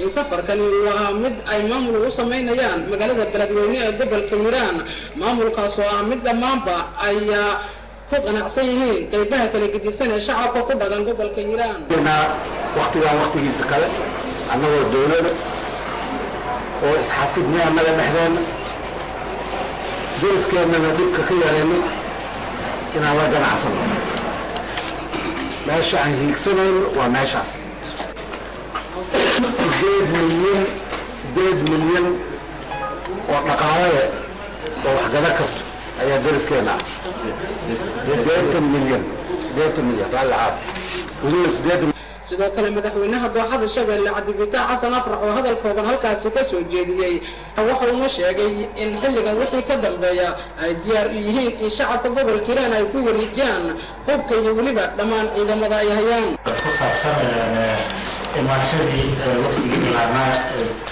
in safarkani waa mid ay maamul ugu sameynayaan magaalada beledweyne ee gobolka Hiiraan maamulkaas oo ah mid dhammaanba ay ku qanacsan yihiin qaybaha kala gedisan ee shacabka ku dhaqan gobolka Hiiraan waqtigiisa kale annagoo dawladda oo isxaafidnay annaga dhexdeena deeskaanana dhibka ka yareynay inaan la ganacsano meesha aan hiigsanayno waa meeshaas 8 milyan oo dhaqaale oo wax gada karto ayaa deeskeena 8 milyan sidoo kale madaxweynaha dooxada Shabeelle Cabdi Fataax Xasan Afrax oo hadalkoodan halkaas ka soo jeediyay waxa uu sheegay in xilligan wixii ka dambeeya ay diyaar u yihiin in shacabka gobolka Hiiraan ay ku wareejiyaan hubka iyo waliba dhammaan ciidamada ay hayaan ku saabsan imaanshadii waqtigii laana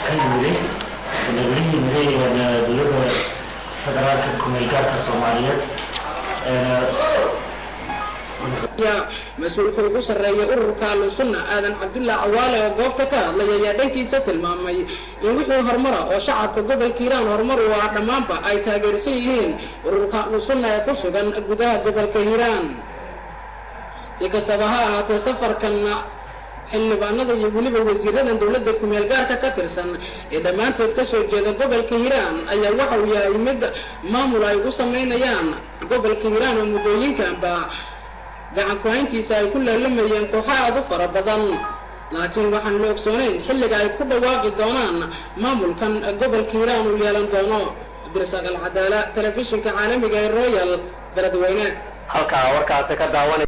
ka yimid dowladda federaalka kumeelgaarka Soomaaliyeed يا مسؤول كل سرية أورك على السنة آذن عبد الله عوالة وقفتك الله يا دنكي ستل مامي يوحوا هرمرة وشعب قبل كيران هرمرة وعدمامبا أي تاجرسيين أورك على السنة يقصوا كان جدها قبل كيران سيكستبها تسافر كان حل بعضنا يقولي بوزيرنا دولة الكوميلجار ككترسن إذا ما أنت تكسر جدا قبل كيران أي واحد يا يمد ما ملا يقص مين يان قبل كيران ومدوين كان با gacan ku hayntiisa ay ku leelamayeen kooxaha fara badan laakiin waxaan loo ogsoonayn xilliga ay ku dhawaaqi doonaan maamulkan gobolka Hiiraan uu yeelan doono Abdirasaaq Al-Cadaala telefishinka caalamiga ee Royal beledweyne halka warkaas ka daawanay